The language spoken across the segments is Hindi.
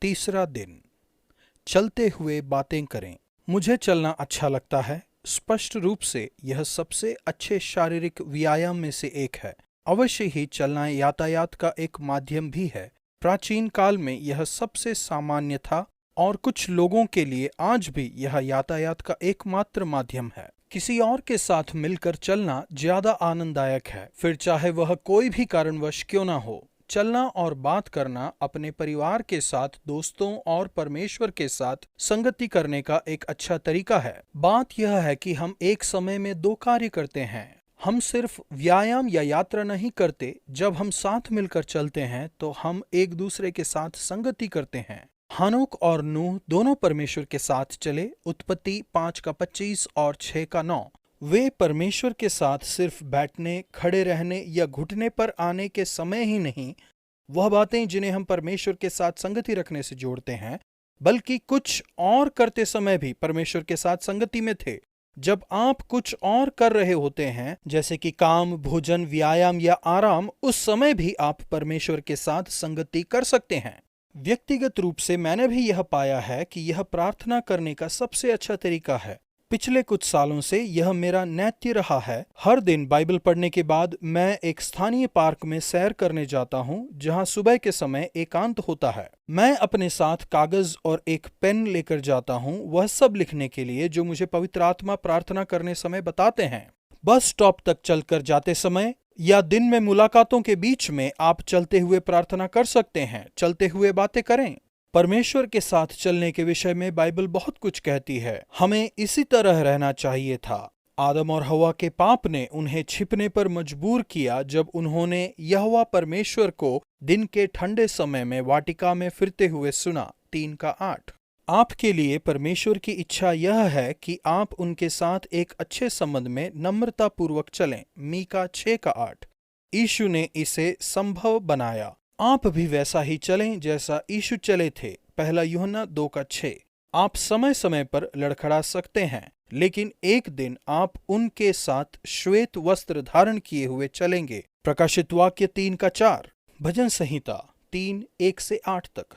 तीसरा दिन। चलते हुए बातें करें। मुझे चलना अच्छा लगता है। स्पष्ट रूप से यह सबसे अच्छे शारीरिक व्यायाम में से एक है। अवश्य ही चलना यातायात का एक माध्यम भी है। प्राचीन काल में यह सबसे सामान्य था और कुछ लोगों के लिए आज भी यह यातायात का एकमात्र माध्यम है। किसी और के साथ मिलकर चलना ज्यादा आनंददायक है, फिर चाहे वह कोई भी कारणवश क्यों ना हो। चलना और बात करना अपने परिवार के साथ, दोस्तों और परमेश्वर के साथ संगति करने का एक अच्छा तरीका है। बात यह है कि हम एक समय में दो कार्य करते हैं। हम सिर्फ व्यायाम या यात्रा नहीं करते। जब हम साथ मिलकर चलते हैं तो हम एक दूसरे के साथ संगति करते हैं। हानोक और नूह दोनों परमेश्वर के साथ चले। उत्पत्ति 5:25 और 6:9। वे परमेश्वर के साथ सिर्फ बैठने, खड़े रहने या घुटने पर आने के समय ही नहीं, वह बातें जिन्हें हम परमेश्वर के साथ संगति रखने से जोड़ते हैं, बल्कि कुछ और करते समय भी परमेश्वर के साथ संगति में थे। जब आप कुछ और कर रहे होते हैं, जैसे कि काम, भोजन, व्यायाम या आराम, उस समय भी आप परमेश्वर के साथ संगति कर सकते हैं। व्यक्तिगत रूप से मैंने भी यह पाया है कि यह प्रार्थना करने का सबसे अच्छा तरीका है। पिछले कुछ सालों से यह मेरा नैत्य रहा है। हर दिन बाइबल पढ़ने के बाद मैं एक स्थानीय पार्क में सैर करने जाता हूँ, जहाँ सुबह के समय एकांत होता है। मैं अपने साथ कागज और एक पेन लेकर जाता हूँ, वह सब लिखने के लिए जो मुझे पवित्र आत्मा प्रार्थना करने समय बताते हैं। बस स्टॉप तक चलकर जाते समय या दिन में मुलाकातों के बीच में आप चलते हुए प्रार्थना कर सकते हैं। चलते हुए बातें करें। परमेश्वर के साथ चलने के विषय में बाइबल बहुत कुछ कहती है। हमें इसी तरह रहना चाहिए था। आदम और हवा के पाप ने उन्हें छिपने पर मजबूर किया जब उन्होंने यहोवा परमेश्वर को दिन के ठंडे समय में वाटिका में फिरते हुए सुना। 3:8। आपके लिए परमेश्वर की इच्छा यह है कि आप उनके साथ एक अच्छे संबंध में नम्रतापूर्वक चलें। मीका 6:8। यीशु ने इसे संभव बनाया। आप भी वैसा ही चलें जैसा यीशु चले थे। 1 यूहन्ना 2:6। आप समय समय पर लड़खड़ा सकते हैं, लेकिन एक दिन आप उनके साथ श्वेत वस्त्र धारण किए हुए चलेंगे। प्रकाशित वाक्य 3:4। भजन संहिता 3:1-8 तक।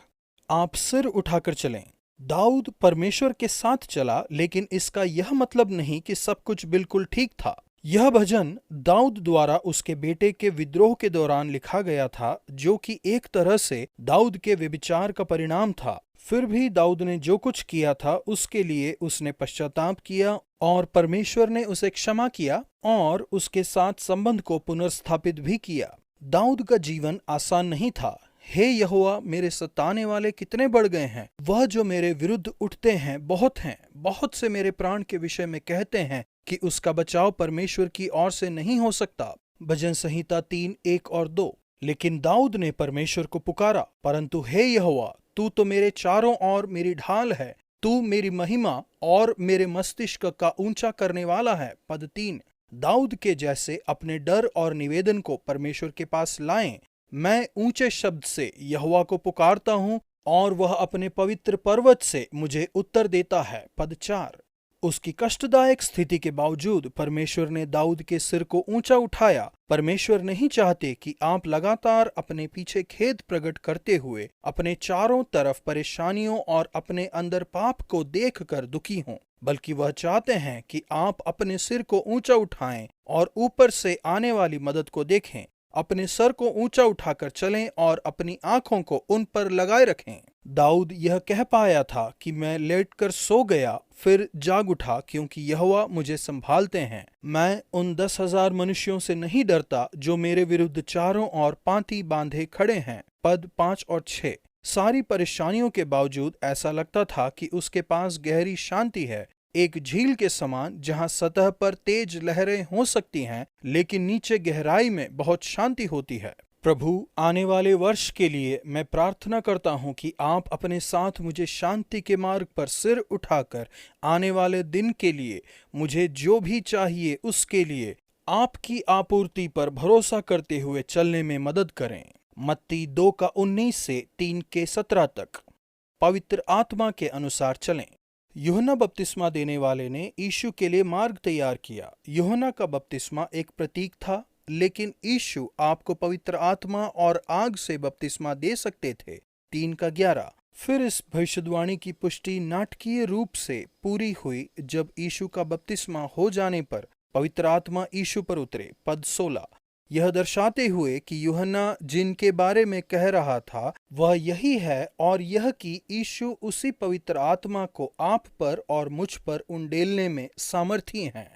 आप सिर उठाकर चलें। दाऊद परमेश्वर के साथ चला, लेकिन इसका यह मतलब नहीं कि सब कुछ बिल्कुल ठीक था। यह भजन दाऊद द्वारा उसके बेटे के विद्रोह के दौरान लिखा गया था, जो कि एक तरह से दाऊद के व्यभिचार का परिणाम था। फिर भी दाऊद ने जो कुछ किया था उसके लिए उसने पश्चाताप किया और परमेश्वर ने उसे क्षमा किया और उसके साथ संबंध को पुनर्स्थापित भी किया। दाऊद का जीवन आसान नहीं था। हे यहोवा, मेरे सताने वाले कितने बढ़ गए हैं। वह जो मेरे विरुद्ध उठते हैं बहुत। बहुत से मेरे प्राण के विषय में कहते हैं कि उसका बचाव परमेश्वर की ओर से नहीं हो सकता। भजन संहिता 3:1-2। लेकिन दाऊद ने परमेश्वर को पुकारा, परंतु हे यहोवा, तू तो मेरे चारों ओर मेरी ढाल है। तू मेरी महिमा और मेरे मस्तिष्क का ऊंचा करने वाला है। पद 3। दाऊद के जैसे अपने डर और निवेदन को परमेश्वर के पास लाएं। मैं ऊंचे शब्द से यहोवा को पुकारता हूँ और वह अपने पवित्र पर्वत से मुझे उत्तर देता है। पद 4। उसकी कष्टदायक स्थिति के बावजूद परमेश्वर ने दाऊद के सिर को ऊंचा उठाया। परमेश्वर नहीं चाहते कि आप लगातार अपने पीछे खेद प्रकट करते हुए अपने चारों तरफ परेशानियों और अपने अंदर पाप को देखकर दुखी हों, बल्कि वह चाहते हैं कि आप अपने सिर को ऊंचा उठाएं और ऊपर से आने वाली मदद को देखें। अपने सर को ऊंचा उठाकर चलें और अपनी आंखों को उन पर लगाए रखें। दाऊद यह कह पाया था कि मैं लेटकर सो गया, फिर जाग उठा, क्योंकि यहोवा मुझे संभालते हैं। मैं उन 10,000 मनुष्यों से नहीं डरता जो मेरे विरुद्ध चारों ओर पांति बांधे खड़े हैं। पद 5 और 6। सारी परेशानियों के बावजूद ऐसा लगता था कि उसके पास गहरी शांति है, एक झील के समान जहां सतह पर तेज लहरें हो सकती हैं, लेकिन नीचे गहराई में बहुत शांति होती है। प्रभु, आने वाले वर्ष के लिए मैं प्रार्थना करता हूं कि आप अपने साथ मुझे शांति के मार्ग पर सिर उठाकर आने वाले दिन के लिए मुझे जो भी चाहिए उसके लिए आपकी आपूर्ति पर भरोसा करते हुए चलने में मदद करें। मत्ती 2:19 से 3:17 तक। पवित्र आत्मा के अनुसार चलें। यूहन्ना बपतिस्मा देने वाले ने यीशु के लिए मार्ग तैयार किया। यूहन्ना का बपतिस्मा एक प्रतीक था, लेकिन यीशु आपको पवित्र आत्मा और आग से बपतिस्मा दे सकते थे। 3:11। फिर इस भविष्यवाणी की पुष्टि नाटकीय रूप से पूरी हुई जब यीशु का बपतिस्मा हो जाने पर पवित्र आत्मा यीशु पर उतरे। पद 16 यह दर्शाते हुए कि यूहन्ना जिनके बारे में कह रहा था वह यही है, और यह कि यीशु उसी पवित्र आत्मा को आप पर और मुझ पर उंडेलने में सामर्थी हैं।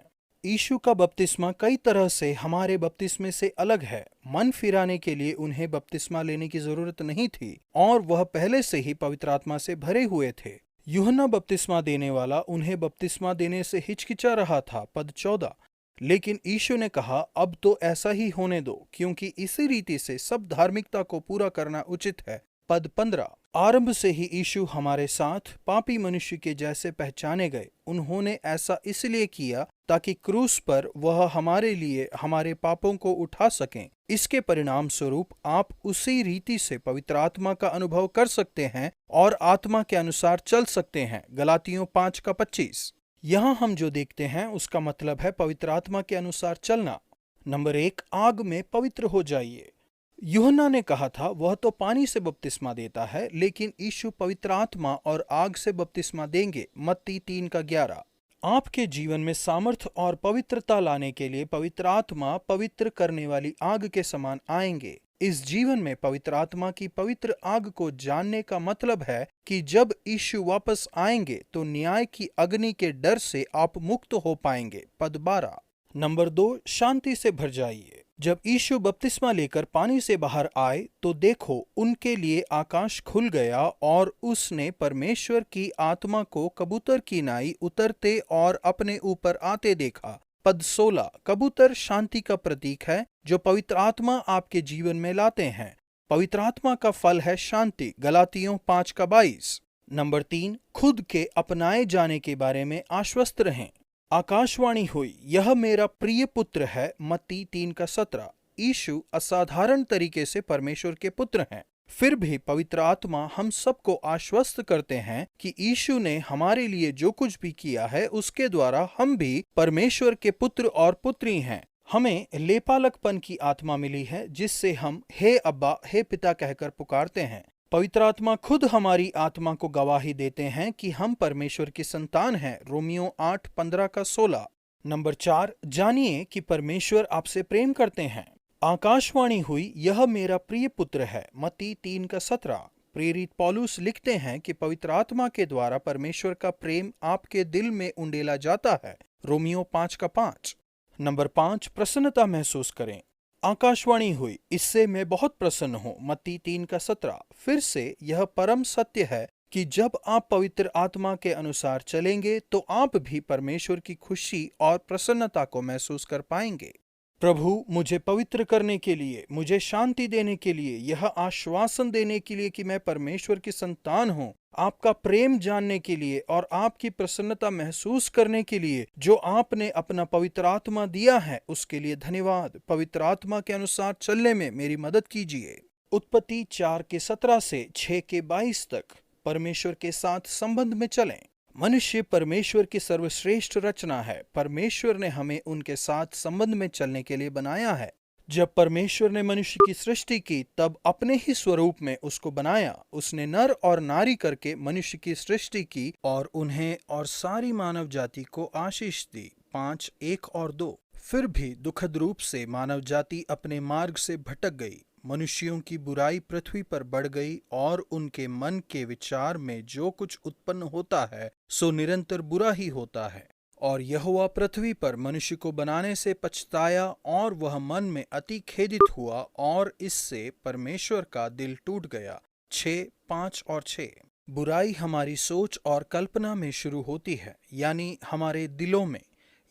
यीशु का बपतिस्मा कई तरह से हमारे बपतिस्मे से अलग है। मन फिराने के लिए उन्हें बपतिस्मा लेने की जरूरत नहीं थी और वह पहले से ही पवित्र आत्मा से भरे हुए थे। यूहन्ना बपतिस्मा देने वाला उन्हें बपतिस्मा देने से हिचकिचा रहा था। पद 14 लेकिन यीशु ने कहा, अब तो ऐसा ही होने दो, क्योंकि इसी रीति से सब धार्मिकता को पूरा करना उचित है। पद 15 आरंभ से ही यीशु हमारे साथ पापी मनुष्य के जैसे पहचाने गए। उन्होंने ऐसा इसलिए किया ताकि क्रूस पर वह हमारे लिए हमारे पापों को उठा सकें। इसके परिणाम स्वरूप आप उसी रीति से पवित्र आत्मा का अनुभव कर सकते हैं और आत्मा के अनुसार चल सकते हैं। गलातियों 5:25। यहाँ हम जो देखते हैं उसका मतलब है पवित्र आत्मा के अनुसार चलना। नंबर 1, आग में पवित्र हो जाइए। यूहन्ना ने कहा था वह तो पानी से बपतिस्मा देता है, लेकिन यीशु पवित्र आत्मा और आग से बपतिस्मा देंगे। मत्ती 3:11। आपके जीवन में सामर्थ्य और पवित्रता लाने के लिए पवित्र आत्मा पवित्र करने वाली आग के समान आएंगे। इस जीवन में पवित्र आत्मा की पवित्र आग को जानने का मतलब है कि जब यीशु वापस आएंगे तो न्याय की अग्नि के डर से आप मुक्त हो पाएंगे। पद 12। नंबर 2, शांति से भर जाइए। जब यीशु बपतिस्मा लेकर पानी से बाहर आए तो देखो उनके लिए आकाश खुल गया और उसने परमेश्वर की आत्मा को कबूतर की नाई उतरते और अपने ऊपर आते देखा। पद 16 कबूतर शांति का प्रतीक है जो पवित्र आत्मा आपके जीवन में लाते हैं। पवित्र आत्मा का फल है शांति। गलातियों 5:22। नंबर 3, खुद के अपनाए जाने के बारे में आश्वस्त रहें। आकाशवाणी हुई, यह मेरा प्रिय पुत्र है। मत्ती 3:17। यीशु असाधारण तरीके से परमेश्वर के पुत्र हैं। फिर भी पवित्र आत्मा हम सबको आश्वस्त करते हैं कि यीशु ने हमारे लिए जो कुछ भी किया है उसके द्वारा हम भी परमेश्वर के पुत्र और पुत्री हैं। हमें लेपालकपन की आत्मा मिली है जिससे हम हे अब्बा, हे पिता कहकर पुकारते हैं। पवित्र आत्मा खुद हमारी आत्मा को गवाही देते हैं कि हम परमेश्वर की संतान हैं। रोमियो 8:15-16। नंबर 4, जानिए कि परमेश्वर आपसे प्रेम करते हैं। आकाशवाणी हुई, यह मेरा प्रिय पुत्र है। मत्ती 3:17। प्रेरित पौलुस लिखते हैं कि पवित्र आत्मा के द्वारा परमेश्वर का प्रेम आपके दिल में उंडेला जाता है। रोमियो 5:5। नंबर 5, प्रसन्नता महसूस करें। आकाशवाणी हुई, इससे मैं बहुत प्रसन्न हूँ। मत्ती 3:17। फिर से यह परम सत्य है कि जब आप पवित्र आत्मा के अनुसार चलेंगे तो आप भी परमेश्वर की खुशी और प्रसन्नता को महसूस कर पाएंगे। प्रभु मुझे पवित्र करने के लिए, मुझे शांति देने के लिए, यह आश्वासन देने के लिए कि मैं परमेश्वर की संतान हूँ, आपका प्रेम जानने के लिए और आपकी प्रसन्नता महसूस करने के लिए जो आपने अपना पवित्र आत्मा दिया है, उसके लिए धन्यवाद। पवित्र आत्मा के अनुसार चलने में मेरी मदद कीजिए। उत्पत्ति 4:17 से 6:22 तक परमेश्वर के साथ संबंध में चलें। मनुष्य परमेश्वर की सर्वश्रेष्ठ रचना है। परमेश्वर ने हमें उनके साथ संबंध में चलने के लिए बनाया है। जब परमेश्वर ने मनुष्य की सृष्टि की तब अपने ही स्वरूप में उसको बनाया। उसने नर और नारी करके मनुष्य की सृष्टि की और उन्हें और सारी मानव जाति को आशीष दी। 5:1-2। फिर भी दुखद रूप से मानव जाति अपने मार्ग से भटक गई। मनुष्यों की बुराई पृथ्वी पर बढ़ गई और उनके मन के विचार में जो कुछ उत्पन्न होता है सो निरंतर बुरा ही होता है। और यहोवा पृथ्वी पर मनुष्य को बनाने से पछताया और वह मन में अति खेदित हुआ और इससे परमेश्वर का दिल टूट गया। 5:5-6। बुराई हमारी सोच और कल्पना में शुरू होती है, यानी हमारे दिलों में।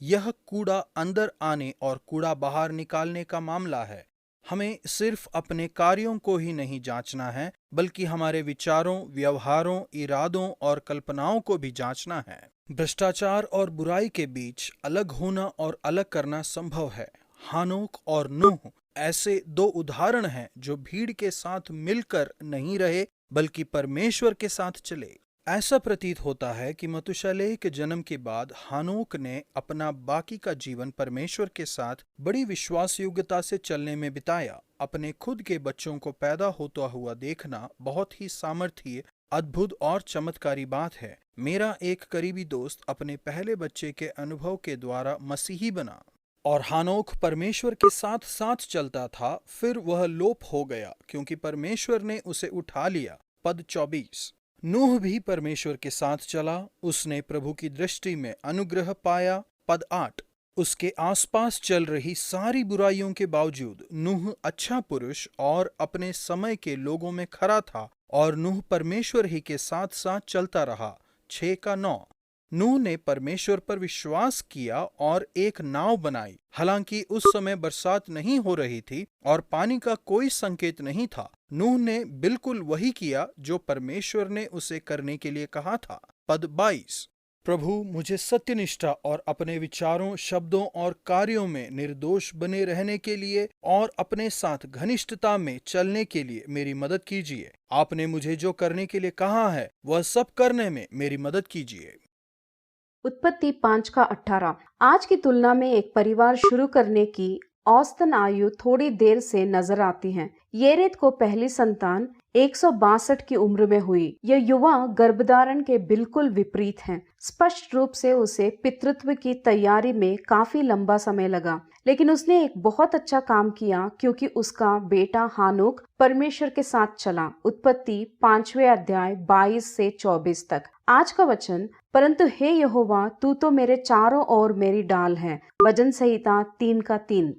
यह कूड़ा अंदर आने और कूड़ा बाहर निकालने का मामला है। हमें सिर्फ अपने कार्यों को ही नहीं जांचना है, बल्कि हमारे विचारों, व्यवहारों, इरादों और कल्पनाओं को भी जांचना है। भ्रष्टाचार और बुराई के बीच अलग होना और अलग करना संभव है। हानोक और नूह ऐसे 2 उदाहरण हैं जो भीड़ के साथ मिलकर नहीं रहे बल्कि परमेश्वर के साथ चले। ऐसा प्रतीत होता है कि मतुशेलह के जन्म के बाद हानोक ने अपना बाकी का जीवन परमेश्वर के साथ बड़ी विश्वास योग्यता से चलने में बिताया। अपने खुद के बच्चों को पैदा होता हुआ देखना बहुत ही सामर्थ्य अद्भुत और चमत्कारी बात है, मेरा एक करीबी दोस्त अपने पहले बच्चे के अनुभव के द्वारा मसीही बना। और हानोक परमेश्वर के साथ साथ चलता था, फिर वह लोप हो गया क्योंकि परमेश्वर ने उसे उठा लिया। पद 24। नूह भी परमेश्वर के साथ चला, उसने प्रभु की दृष्टि में अनुग्रह पाया। पद 8। उसके आसपास चल रही सारी बुराइयों के बावजूद नूह अच्छा पुरुष और अपने समय के लोगों में खरा था, और नूह परमेश्वर ही के साथ साथ चलता रहा। 6 का 9। नूह ने परमेश्वर पर विश्वास किया और एक नाव बनाई। हालांकि उस समय बरसात नहीं हो रही थी और पानी का कोई संकेत नहीं था, नूह ने बिल्कुल वही किया जो परमेश्वर ने उसे करने के लिए कहा था। पद 22। प्रभु मुझे सत्यनिष्ठा और अपने विचारों, शब्दों और कार्यों में निर्दोष बने रहने के लिए और अपने साथ घनिष्ठता में चलने के लिए मेरी मदद कीजिए। आपने मुझे जो करने के लिए कहा है वह सब करने में मेरी मदद कीजिए। उत्पत्ति 5 का 18। आज की तुलना में एक परिवार शुरू करने की औसतन आयु थोड़ी देर से नजर आती है। येरेद को पहली संतान 162 की उम्र में हुई। यह युवा गर्भधारण के बिल्कुल विपरीत है। स्पष्ट रूप से उसे पितृत्व की तैयारी में काफी लंबा समय लगा, लेकिन उसने एक बहुत अच्छा काम किया क्योंकि उसका बेटा हानोक परमेश्वर के साथ चला। उत्पत्ति 5वें अध्याय 22 से 24 तक। आज का वचन, परंतु हे यहोवा, तू तो मेरे चारों ओर मेरी डाल है। भजन संहिता 3 का 3।